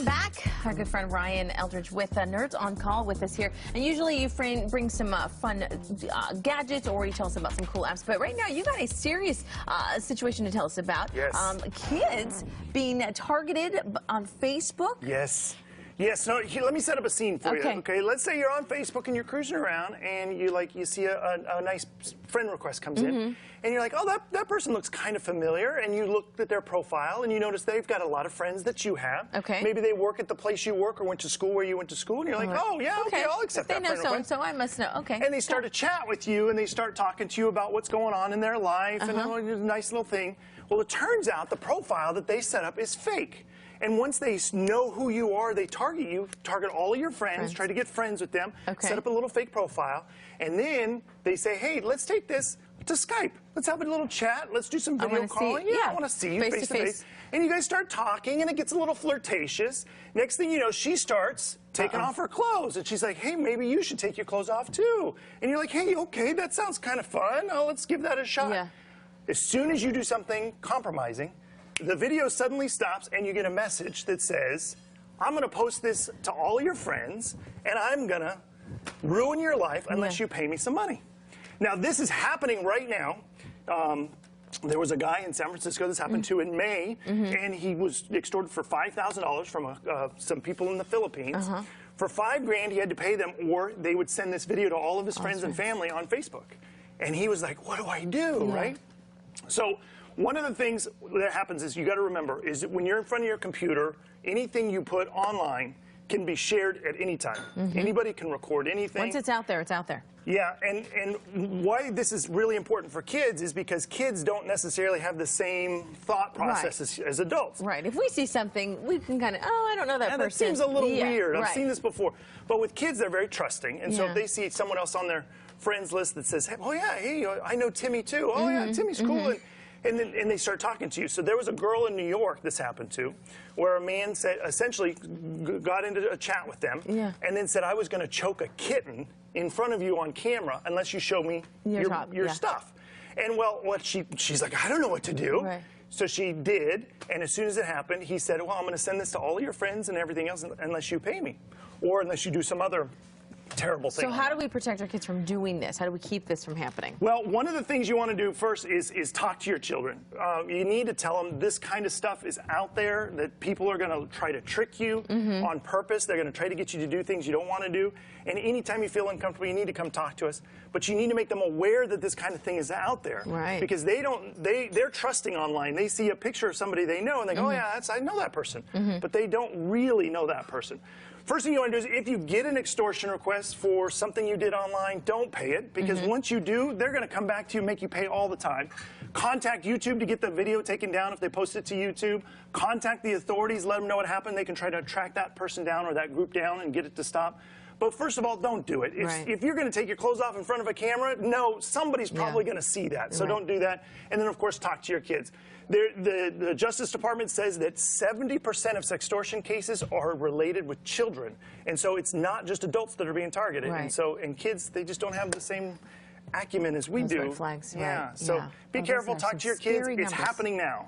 Back, our good friend Ryan Eldridge with Nerds on Call with us here. And usually you bring some fun gadgets, or you tell us about some cool apps. But right now you got a serious situation to tell us about. Yes. Kids being targeted on Facebook. Yes. Yes. No, let me set up a scene for you. Okay. Let's say you're on Facebook and you're cruising around and you see a nice friend request comes in, and you're like, oh, that person looks kind of familiar, and you look at their profile and you notice they've got a lot of friends that you have. Okay. Maybe they work at the place you work or went to school where you went to school, and you're like, oh yeah, okay, I'll accept that friend request. They know so-and-so, I must know. Okay. And they start to chat with you, and they start talking to you about what's going on in their life, and oh, it's a nice little thing. Well, it turns out the profile that they set up is fake. And once they know who you are, they target you, target all of your friends, try to get friends with them, set up a little fake profile, and then they say, hey, let's take this to Skype. Let's have a little chat. Let's do some video calling. Yeah, I want to see you face to face. And you guys start talking, and it gets a little flirtatious. Next thing you know, she starts taking off her clothes, and she's like, hey, maybe you should take your clothes off too. And you're like, hey, okay, that sounds kind of fun. Oh, let's give that a shot. Yeah. As soon as you do something compromising, the video suddenly stops, and you get a message that says, I'm going to post this to all your friends, and I'm going to ruin your life unless you pay me some money. Now, this is happening right now. There was a guy in San Francisco this happened to in May, and he was extorted for $5,000 from some people in the Philippines. For $5 grand, he had to pay them, or they would send this video to all of his friends and family on Facebook. And he was like, what do I do, right? So one of the things that happens is, you got to remember, is that when you're in front of your computer, anything you put online can be shared at any time. Anybody can record anything. Once it's out there, it's out there. Yeah, and why this is really important for kids is because kids don't necessarily have the same thought process as adults. Right. If we see something, we can kind of, oh, I don't know that person. That seems a little weird. I've seen this before. But with kids, they're very trusting. And so if they see someone else on their friends list that says, hey, oh, yeah, hey, I know Timmy, too. Oh, yeah, Timmy's cool. And they start talking to you. So there was a girl in New York this happened to, where a man said, essentially got into a chat with them, and then said, I was going to choke a kitten in front of you on camera unless you show me your stuff. And well, she's like, I don't know what to do. So she did, and as soon as it happened, he said, well, I'm going to send this to all of your friends and everything else unless you pay me, or unless you do some other terrible thing. So how do we protect our kids from doing this? How do we keep this from happening? Well, one of the things you want to do first is talk to your children. You need to tell them this kind of stuff is out there, that people are going to try to trick you on purpose. They're going to try to get you to do things you don't want to do. And anytime you feel uncomfortable, you need to come talk to us. But you need to make them aware that this kind of thing is out there. Right. Because they're trusting online. They see a picture of somebody they know, and they go, oh, yeah, I know that person. But they don't really know that person. First thing you want to do is, if you get an extortion request for something you did online, don't pay it, because once you do, they're going to come back to you and make you pay all the time. Contact YouTube to get the video taken down if they post it to YouTube. Contact the authorities, let them know what happened. They can try to track that person down or that group down and get it to stop. But first of all, don't do it. If you're going to take your clothes off in front of a camera, no, somebody's probably going to see that. So don't do that. And then, of course, talk to your kids. The Justice Department says that 70% of sextortion cases are related with children. And so it's not just adults that are being targeted. And kids, they just don't have the same acumen as we do. Red flags, So be careful, talk to your kids. It's happening now.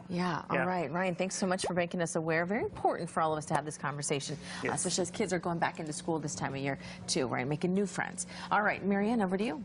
All right. Ryan, thanks so much for making us aware. Very important for all of us to have this conversation, especially as kids are going back into school this time of year too, right? Making new friends. All right, Marianne, over to you.